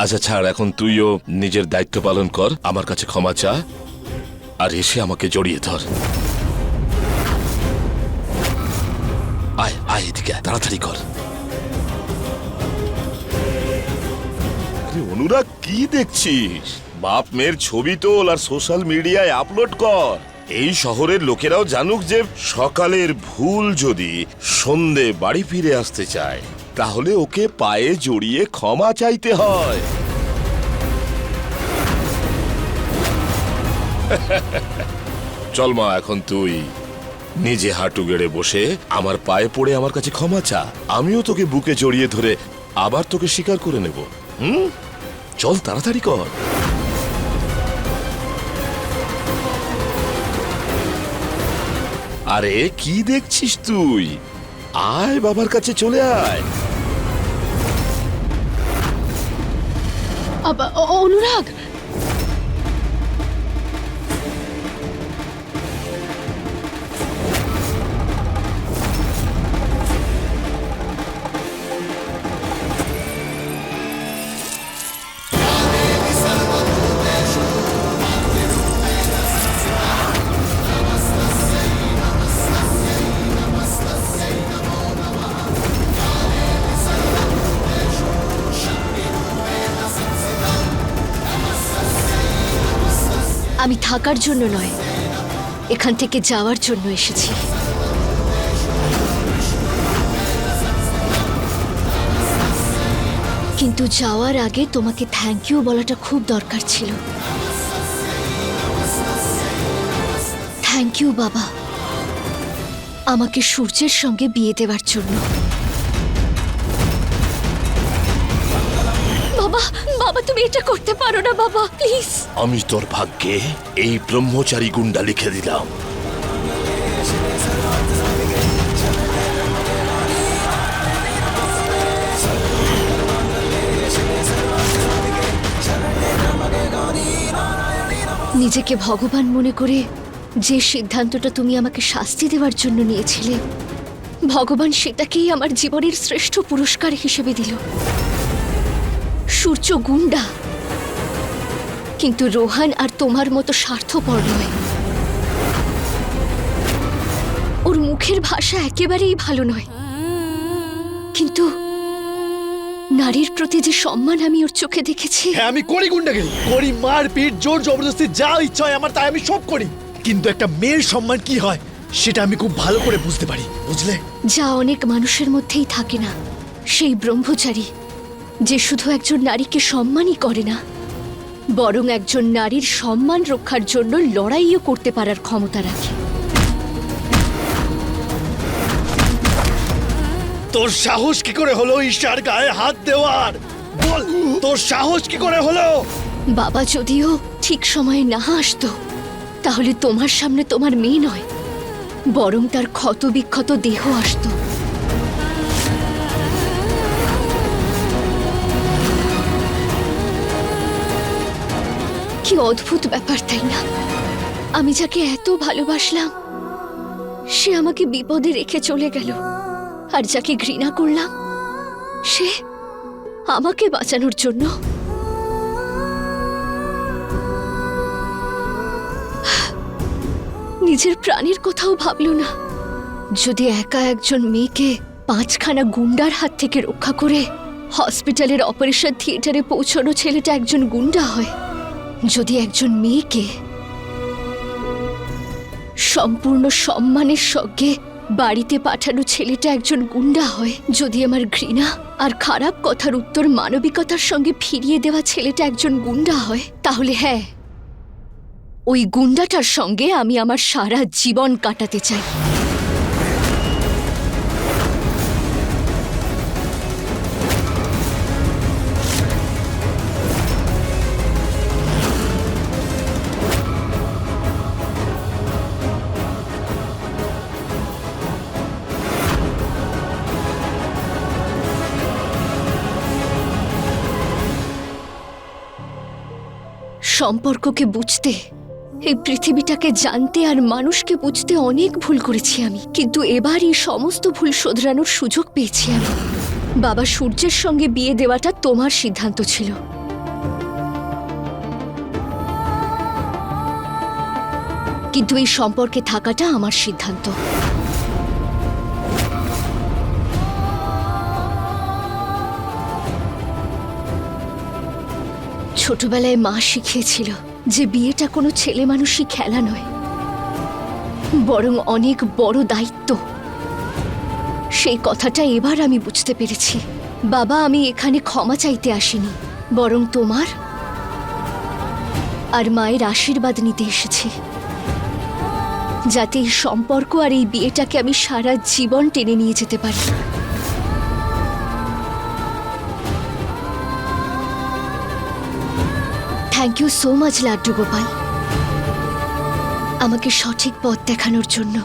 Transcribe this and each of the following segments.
আচ্ছা ছাড়, এখন তুইও নিজের দায়িত্ব পালন কর, আমার কাছে ক্ষমা চা আর এসে আমাকে জড়িয়ে ধর। আয় আয় এদিকে, তাড়াতাড়ি কর। অনুরাগ, কি দেখছিস? বাপ মেয়ের ছবি তোল আর সোশ্যাল মিডিয়ায় আপলোড কর। এই শহরের লোকেরাও জানুক যে সকালের ভুল যদি সন্ধে বাড়ি ফিরে আসতে চায় তাহলে ওকে পায়ে জড়িয়ে ক্ষমা চাইতে হয়। চল মা, এখন তুই নিজে হাঁটু গেড়ে বসে আমার পায়ে পড়ে আমার কাছে ক্ষমা চা। আমিও তোকে বুকে জড়িয়ে ধরে আবার তোকে স্বীকার করে নেব। চল তাড়াতাড়ি কর। আরে কি দেখছিস তুই? আয় বাবার কাছে চলে আয়। অনুরাগ, আমি থাকার জন্য নয়, এখান থেকে যাওয়ার জন্য এসেছি। কিন্তু যাওয়ার আগে তোমাকে থ্যাংক ইউ বলাটা খুব দরকার ছিল। থ্যাংক ইউ বাবা, আমাকে সূর্যের সঙ্গে বিয়ে দেওয়ার জন্য। বাবা, বাবা তুমি এটা করতে পারো না বাবা, প্লিজ। আমি তোর ভাগ্যে এই ব্রহ্মচারী গুন্ডা লিখে দিলাম। নিজেকে ভগবান মনে করে যে সিদ্ধান্তটা তুমি আমাকে শাস্তি দেওয়ার জন্য নিয়েছিলে, ভগবান সেটাকেই আমার জীবনের শ্রেষ্ঠ পুরস্কার হিসেবে দিল। সূর্য গুন্ডা, কিন্তু রোহান আর তোমার মতো স্বার্থপর নয়। ওর মুখের ভাষা একেবারেই ভালো নয়, কিন্তু নারীর প্রতি যে সম্মান আমি ওর চোখে দেখেছি। হ্যাঁ, আমি করি গুন্ডাগিরি, করি মারপিট, জোর জবরদস্তি, যা ইচ্ছা হয় আমার তাই আমি সব করি। কিন্তু একটা মেয়ের সম্মান কি হয় সেটা আমি খুব ভালো করে বুঝতে পারি, বুঝলে? যা অনেক মানুষের মধ্যেই থাকে না, সেই ব্রহ্মচারী যে শুধু একজন নারীকে সম্মানই করে না, বরং একজন নারীর সম্মান রক্ষার জন্য লড়াইও করতে পারার ক্ষমতা রাখে। তোর সাহস কি করে হলো ঈশার গায়ে হাত দেওয়ার? বল, তোর সাহস কি করে হলো? বাবা যদিও ঠিক সময়ে না আসতো, তাহলে তোমার সামনে তোমার মেয়ে নয়, বরং তার ক্ষত বিক্ষত দেহ আসতো। কি অদ্ভুত ব্যাপার, তাই না? আমি যাকে এত ভালোবাসলাম সে আমাকে বিপদে রেখে চলে গেল, আর যাকে ঘৃণা করলাম সে আমাকে বাঁচানোর জন্য নিজের প্রাণের কথাও ভাবলো না। যদি একা একজন মেয়েকে 5খানা গুন্ডার হাত থেকে রক্ষা করে হসপিটালের অপারেশন থিয়েটারে পৌঁছানো ছেলেটা একজন গুন্ডা হয়, যদি একজন মেয়েকে সম্পূর্ণ সম্মানের সঙ্গে বাড়িতে পাঠানো ছেলেটা একজন গুন্ডা হয়, যদি আমার ঘৃণা আর খারাপ কথার উত্তর মানবিকতার সঙ্গে ফিরিয়ে দেওয়া ছেলেটা একজন গুন্ডা হয়, তাহলে হ্যাঁ, ওই গুন্ডাটার সঙ্গে আমি আমার সারা জীবন কাটাতে চাই। সম্পর্ককে বুঝতে, এই পৃথিবীটাকে জানতে আর মানুষকে বুঝতে অনেক ভুল করেছি আমি, কিন্তু এবার এই সমস্ত ভুল শোধরানোর সুযোগ পেয়েছি আমি। বাবা সূর্যের সঙ্গে বিয়ে দেওয়াটা তোমার সিদ্ধান্ত ছিল, কিন্তু এই সম্পর্কে থাকাটা আমার সিদ্ধান্ত। ছোটবেলায় মা শিখিয়েছিল যে বিয়েটা কোনো ছেলে মানুষই খেলা নয়, বরং অনেক বড় দায়িত্ব। সেই কথাটা এবার আমি বুঝতে পেরেছি। বাবা, আমি এখানে ক্ষমা চাইতে আসিনি, বরং তোমার আর মায়ের আশীর্বাদ নিতে এসেছি, যাতে এই সম্পর্ক আর এই বিয়েটাকে আমি সারা জীবন টেনে নিয়ে যেতে পারি। Thank you so much Laddu Gopal, আমাকে সঠিক পথ দেখানোর জন্য।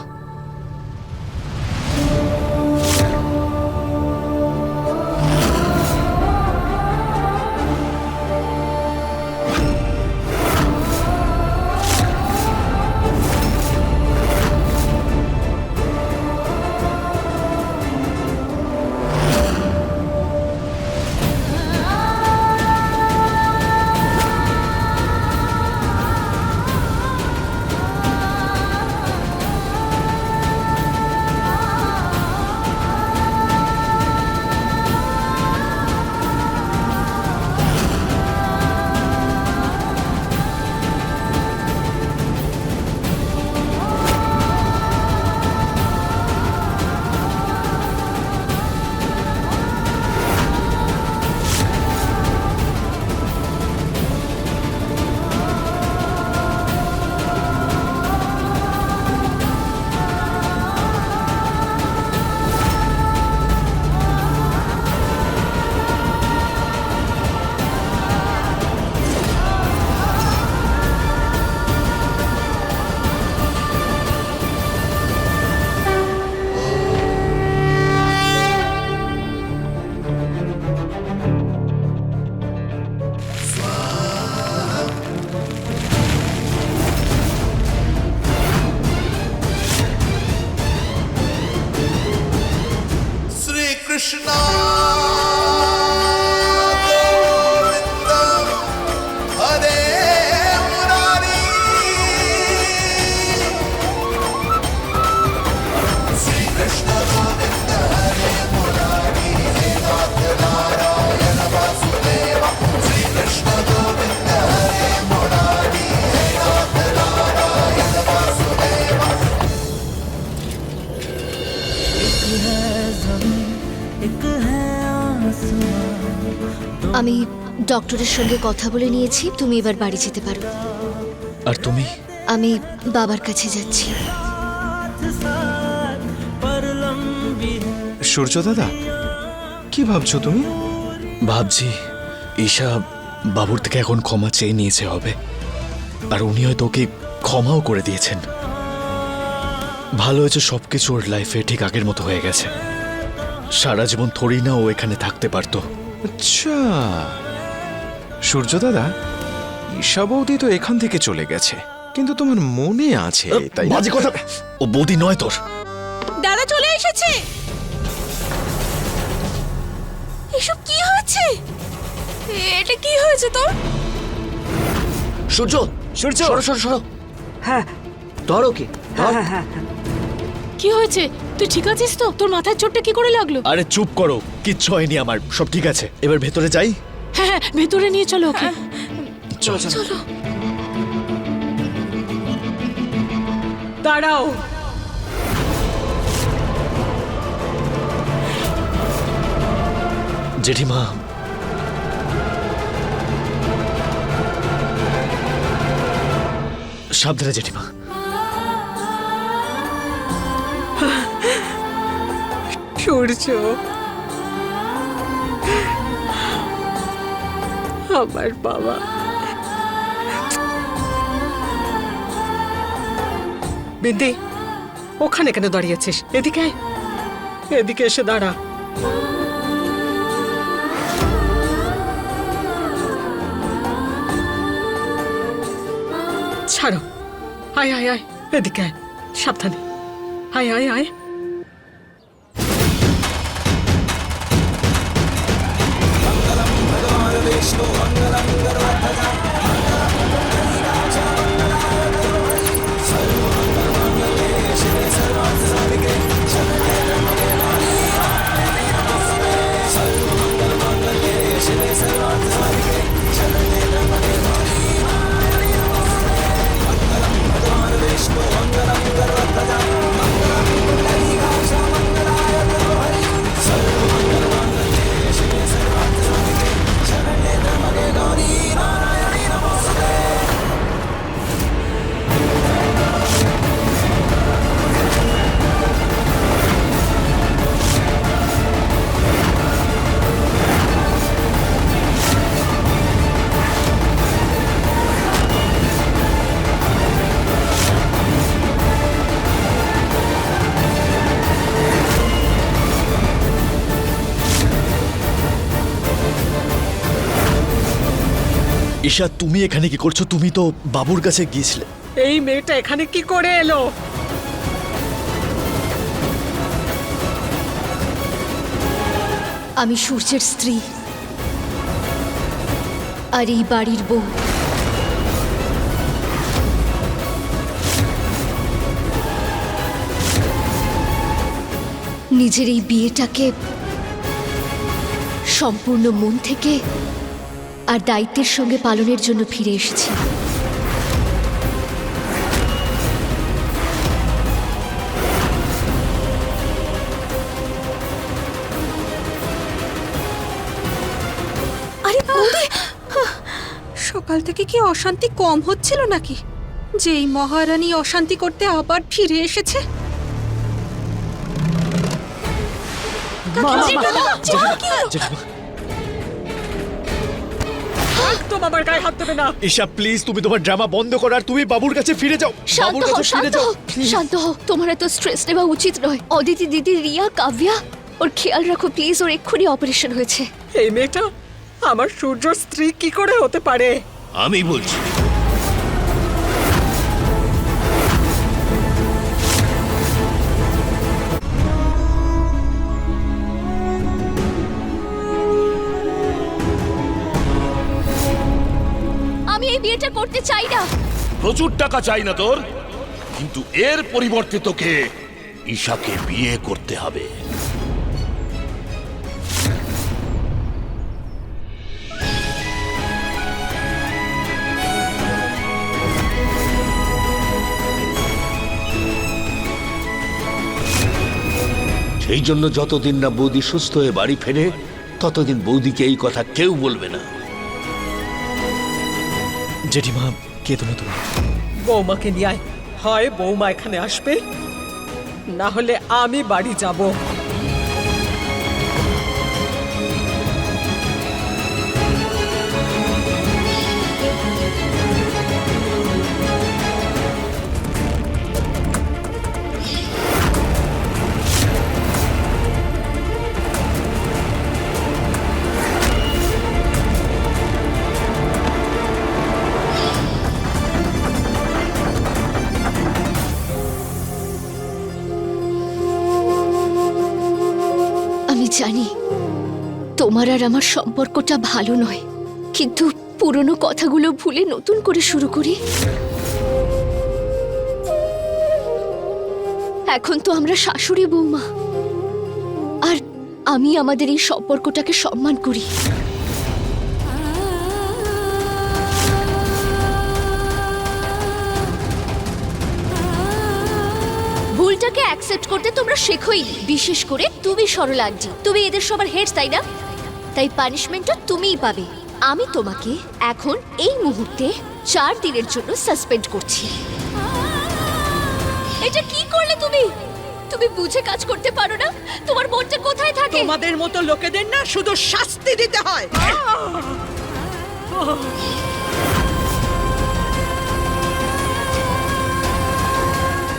Krishna Govinda Hare Murari Sri Krishna Govinda Hare Murari He Nath Narayana Vasudeva Sri Krishna Govinda Hare Murari He Nath Narayana Vasudeva আমি ডক্টরের সঙ্গে কথা বলে নিয়েছি, তুমি এবার বাড়ি যেতে পারো। আর তুমি? আমি বাবার কাছে যাচ্ছি। সূর্য দাদা, কি ভাবছো তুমি? ভাবছি ঈশা বাবুর থেকে এখন ক্ষমা চেয়ে নিয়েছে হবে, আর উনি হয়তো ওকে ক্ষমাও করে দিয়েছেন। ভালো হয়েছে, সবকিছু ওর লাইফে ঠিক আগের মতো হয়ে গেছে। সারা জীবন থোড়ি না ও এখানে থাকতে পারতো। আচ্ছা সূর্য দাদা, ঈশা বৌদি তো এখান থেকে চলে গেছে, কিন্তু তোমার মনে আছে তাই না? বাজে কথা, ও বৌদি নয় তোর। দাদা চলে এসেছে। এসব কি হয়েছে? এটা কি হয়েছে তোর? সূর্য, সূর্য, সরো সরো সরো। হ্যাঁ ধরো কি? হ্যাঁ হ্যাঁ হ্যাঁ হ্যাঁ। কি হয়েছে? তুই ঠিক আছিস তো? তোর মাথায় চোটটা কি করে লাগলো? আরে চুপ করো, কিচ্ছু হয়নি আমার, সব ঠিক আছে। এবার ভেতরে যাই। হ্যাঁ হ্যাঁ, ভেতরে নিয়ে চলো ওকে। চলো চলো। দাঁড়াও। জেঠিমা, সাবধানে জেঠিমা। সূর্য, আমার বাবা। বিন্দি, ওখানে কেন দাঁড়িয়েছিস? এদিকে আয়, এদিকে এসে দাঁড়া। ছাড়ো, আয় আয় আয়, এদিকে আয়, সাবধানে আয় আয় আয়। Sarva ঈশা, তুমি এখানে কি করছো? তুমি তো বাবুর কাছে গিয়েছিলে। এই মেয়েটা এখানে কি করে এলো? আমি সূর্যের স্ত্রী আর এই বাড়ির বউ। নিজের এই বিয়েটাকে সম্পূর্ণ মন থেকে আর দায়িত্বের সঙ্গে পালনের জন্য ফিরে এসেছি। আরে বৌদি, সকাল থেকে কি অশান্তি কম হচ্ছিল নাকি, যে এই মহারানী অশান্তি করতে আবার ফিরে এসেছে? জেঠিমা, একদম আমার গায়ে হাত দেবে না। ঈশা প্লিজ, তুমি তোমার ড্রামা বন্ধ করো আর তুমি বাবুর কাছে ফিরে যাও। শান্ত বাবুর হও, কাছে ফিরে শান্ত যাও হও, please। শান্ত হও। তোমার এত স্ট্রেস নেওয়া উচিত নয়। অদিতি দিদি, রিয়া, কাব্যা, ওর খেয়াল রাখো প্লিজ। ওর এক্ষুনি অপারেশন হয়েছে। এই মেয়েটা আমার সূর্যর স্ত্রী কি করে হতে পারে? আমি বলছি আমি এই বিয়েটা করতে চাই না। প্রচুর টাকা চাই না তোর, কিন্তু এর পরিবর্তে তোকে ঈশাকে বিয়ে করতে হবে। সেই জন্য যতদিন না বৌদি সুস্থ হয়ে বাড়ি ফেরে ততদিন বৌদিকে এই কথা কেউ বলবে না। জেঠিমা, কে তুমি? বৌমাকে নিয়ে আয়। হয় বৌমা এখানে আসবে, না হলে আমি বাড়ি যাব। আমি জানি তোমার আর আমার সম্পর্কটা ভালো নয়, কিন্তু পুরনো কথাগুলো ভুলে নতুন করে শুরু করি। এখন তো আমরা শাশুড়ি বৌমা, আর আমি আমাদের এই সম্পর্কটাকে সম্মান করি। ভুলটাকে অ্যাকসেপ্ট করতে তোমরা শেখোই, বিশেষ করে তুমি সরলা আন্টি। তুমি এদের সবার হেড, তাই না? তাই পানিশমেন্টটা তুমিই পাবে। আমি তোমাকে এখন এই মুহূর্তে 4 দিনের জন্য সাসপেন্ড করছি। এটা কি করলে তুমি? তুমি বুঝে কাজ করতে পারো না? তোমার মনটা কোথায় থাকে? তোমাদের মতো লোকেদের না শুধু শাস্তি দিতে হয়।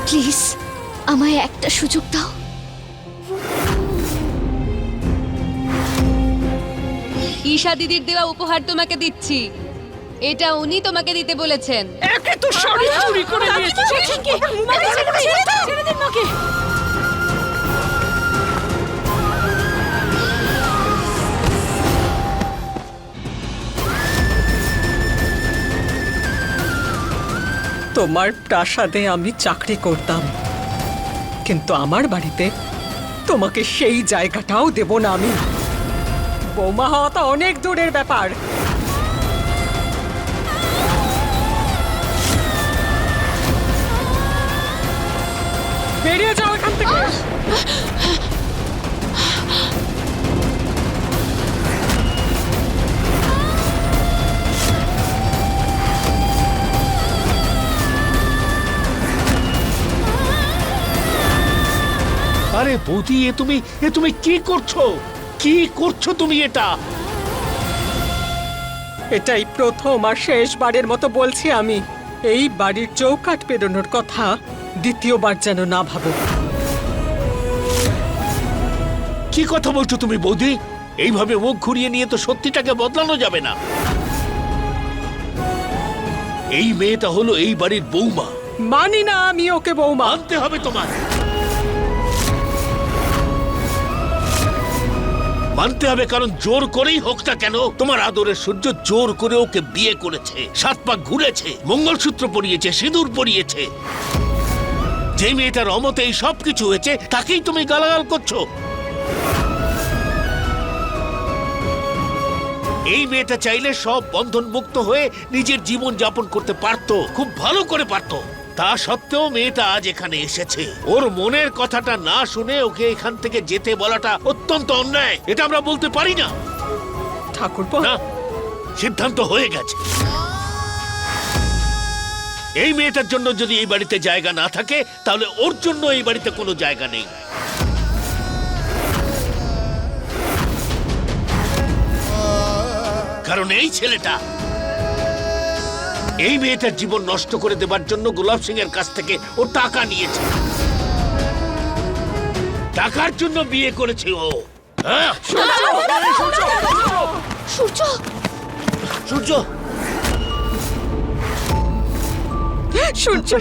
প্লিজ আমায় একটা সুযোগ দাও। ঈশা দিদির দেওয়া উপহার তোমাকে দিচ্ছি। এটা উনি তোমাকে দিতে বলেছেন। একে তো শাড়ি চুরি করে নিয়েছে। ছেড়ে দিন মাকে। তোমার প্রাসাদে আমি চাকরি করতাম, কিন্তু আমার বাড়িতে তোমাকে সেই জায়গাটাও দেব না আমি। বৌমা হওয়াটা অনেক দূরের ব্যাপার। বেরিয়ে যাও এখান থেকে। আরে বৌদি, এ তুমি কি করছো? কি করছো তুমি এটা? এটাই প্রথম আর শেষবারের মতো বলছি আমি, এই বাড়ির চৌকাঠ পেরোনোর কথা দ্বিতীয়বার যেন না ভাবো। কি কথা বলছো তুমি বৌদি? এইভাবে মুখ ঘুরিয়ে নিয়ে তো সত্যিটাকে বদলানো যাবে না। এই মেয়েটা হলো এই বাড়ির বৌমা। মানি না আমি ওকে বৌমা। মানতে হবে তোমার, মানতে হবে, কারণ জোর করেই হোক না কেন তোমার আদরের সূর্য জোর করে ওকে বিয়ে করেছে, 7 পাক ঘুরেছে, মঙ্গলসূত্র পরিয়েছে, সিঁদুর পরিয়েছে। যে মেয়েটার অমতে এই সব কিছু হয়েছে তাকেই তুমি গালাগাল করছো। এই মেয়েটা চাইলে সব বন্ধন মুক্ত হয়ে নিজের জীবন যাপন করতে পারতো, খুব ভালো করে পারতো। তা সত্ত্বেও মেয়েটা আজ এখানে এসেছে। ওর মনের কথাটা না শুনে ওকে এখান থেকে যেতে বলাটা অত্যন্ত অন্যায়। এটা আমরা বলতে পারি না। ঠাকুরপো, না, সিদ্ধান্ত হয়ে গেছে। এই মেয়েটার জন্য যদি এই বাড়িতে জায়গা না থাকে, তাহলে ওর জন্য এই বাড়িতে কোনো জায়গা নেই। কারণ এই ছেলেটা এই মেয়েটার জীবন নষ্ট করে দেবার জন্য গোলাপ সিং এর কাছ থেকে ও টাকা নিয়েছে। টাকার জন্য বিয়ে করেছে ও। হ্যাঁ? সূর্য, সূর্য, সূর্য,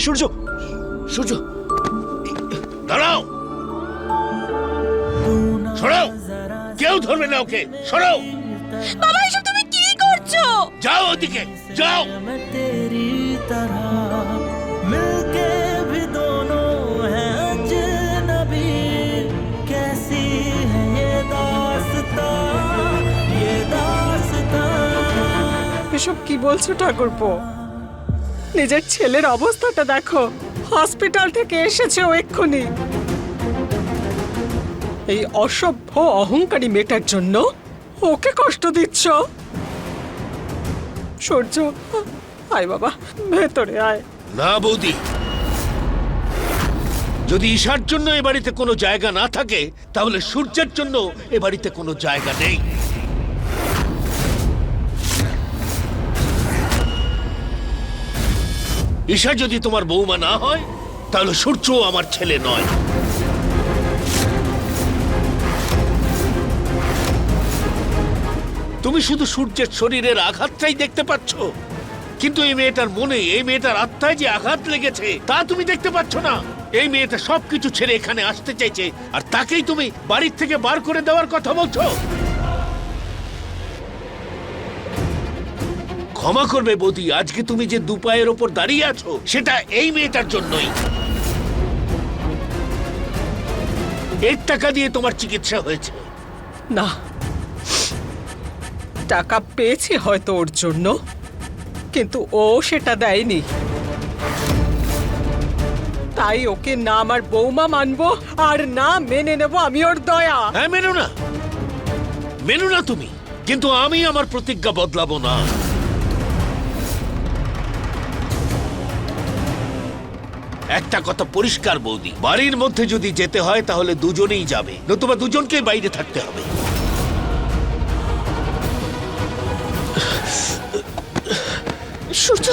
সূর্য, সূর্য, দাঁড়াও, সরাও, কেউ ধরবে না ওকে, সরাও। বাবা এসব তুমি কি করছো? যাও ওদিকে, যাও। मैं तेरी तरह मिलके भी दोनों हैं अजनबी कैसी है ये दास्तां এসব কি বলছো ঠাকুরপো? নিজের ছেলের অবস্থাটা দেখো, হসপিটাল থেকে এসেছে ও এক্ষুনি। এই অসভ্য অহংকারী মেয়েটার জন্য ওকে কষ্ট দিচ্ছ। সূর্য, আয় বাবা, ভেতরে আয়। না বৌদি, যদি ঈশার জন্য এ বাড়িতে কোনো জায়গা না থাকে, তাহলে সূর্যের জন্য এ বাড়িতে কোনো জায়গা নেই। ঈশা যদি তোমার বৌমা না হয়, তাহলে সূর্য আমার ছেলে নয়। তুমি শুধু সূর্যের শরীরের আঘাতটাই দেখতে পাচ্ছ, কিন্তু এই মেয়েটার মনে, এই মেয়েটার আত্মায় যে আঘাত লেগেছে তা তুমি দেখতে পাচ্ছ না। এই মেয়েটা সবকিছু ছেড়ে এখানে আসতে চাইছে, আর তাকেই তুমি বাড়ির থেকে বার করে দেওয়ার কথা বলছো। ক্ষমা করবে বৌদি, আজকে তুমি যে দুপায়ের ওপর দাঁড়িয়ে আছো সেটা এই মেয়েটার জন্যই। এর টাকা দিয়ে তোমার চিকিৎসা হয়েছে। না, টাকা পেয়েছি হয়তো ওর জন্য, কিন্তু ও সেটা দেয়নি। তাই ওকে না আমার বৌমা মানবো আর না মেনে নেব আমি ওর দয়া। হ্যাঁ, মেনো না, মেনো না তুমি, কিন্তু আমি আমার প্রতিজ্ঞা বদলাবো না। একটা কথা পরিষ্কার বৌদি, বাড়ির মধ্যে যদি যেতে হয় তাহলে দুজনেই যাবে, নতুবা দুজনকে বাইরে থাকতে হবে। সূর্য,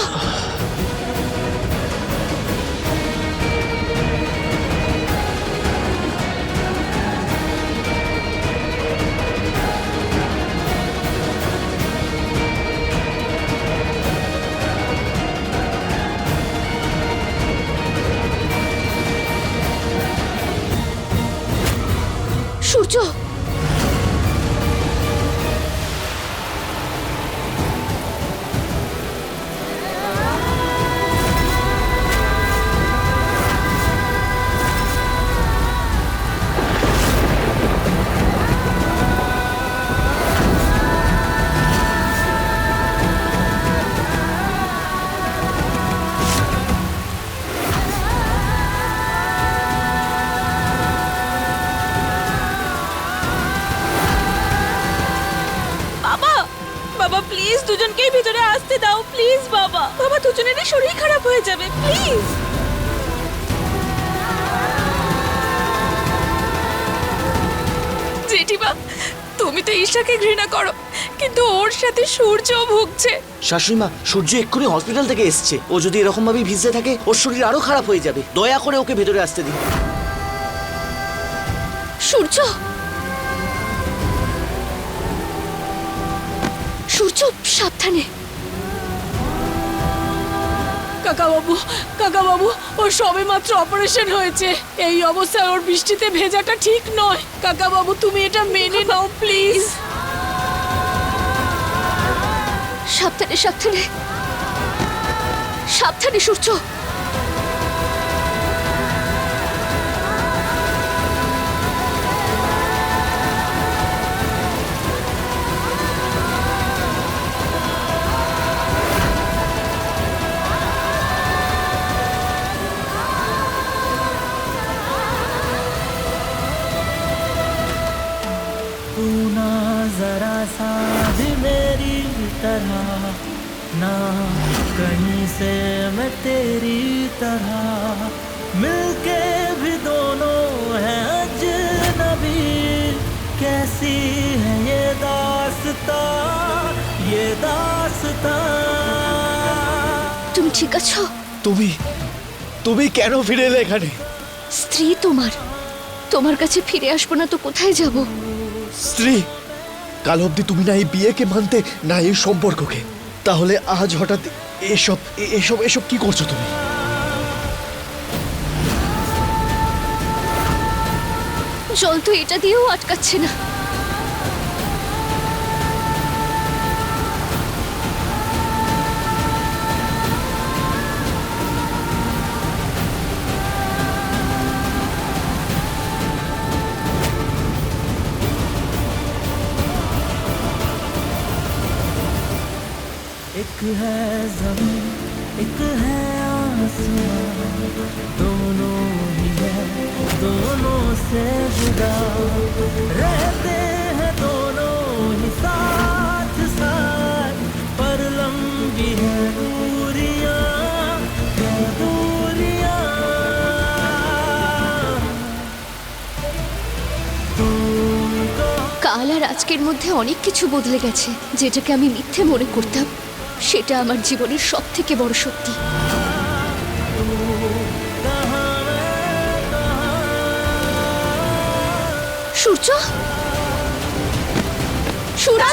সূর্য, বাবা প্লিজ দুজনকেই ভিতরে আসতে দাও প্লিজ। বাবা বাবা দুজনেরই শরীর খারাপ হয়ে যাবে প্লিজ। জেঠিমা, তুমি তো ঈশাকে ঘৃণা করো, কিন্তু ওর সাথে সূর্য ভুগছে। শাশুড়িমা, সূর্য এক্ষুনি হসপিটাল থেকে এসছে। ও যদি এরকম ভাবে ভিজতে থাকে ওর শরীর আরো খারাপ হয়ে যাবে। দয়া করে ওকে ভেতরে আসতে দিন। সূর্য, সূর্য, সাবধানে। কাকাবাবু ওর সবেমাত্র অপারেশন হয়েছে। এই অবস্থায় ওর বৃষ্টিতে ভেজাটা ঠিক নয়। কাকাবাবু তুমি এটা মেনে নাও প্লিজ। সাবধানে সাবধানে সাবধানে সূর্য। तू ना जरा सा भी मेरी तरह ना कहीं से मैं तेरी तरह मिलके भी दोनों हैं अजनबी कैसी है ये दास्तां তুমি ঠিক আছো? তুমি তুমি কেন ফিরে এলে এখানে? স্ত্রী তোমার কাছে ফিরে আসবো না তো কোথায় যাব? স্ত্রী? কাল অবধি তুমি না এই বিয়েকে মানতে না এই সম্পর্ককে, তাহলে আজ হঠাৎ এসব এসব এসব কি করছো তুমি? জল তো এটা দিয়েও আটকাচ্ছে না। एक है ज़मीन एक है आसमां दोनों ही है दोनों से जुदा रहते हैं दोनों ही साथ साथ पर लंबी है दूरियां কাল আর আজকের মধ্যে অনেক কিছু বদলে গেছে। যেটাকে আমি মিথ্যে মনে করতাম সেটা আমার জীবনের সব থেকে বড় সত্যি। সূর্য, সূর্য,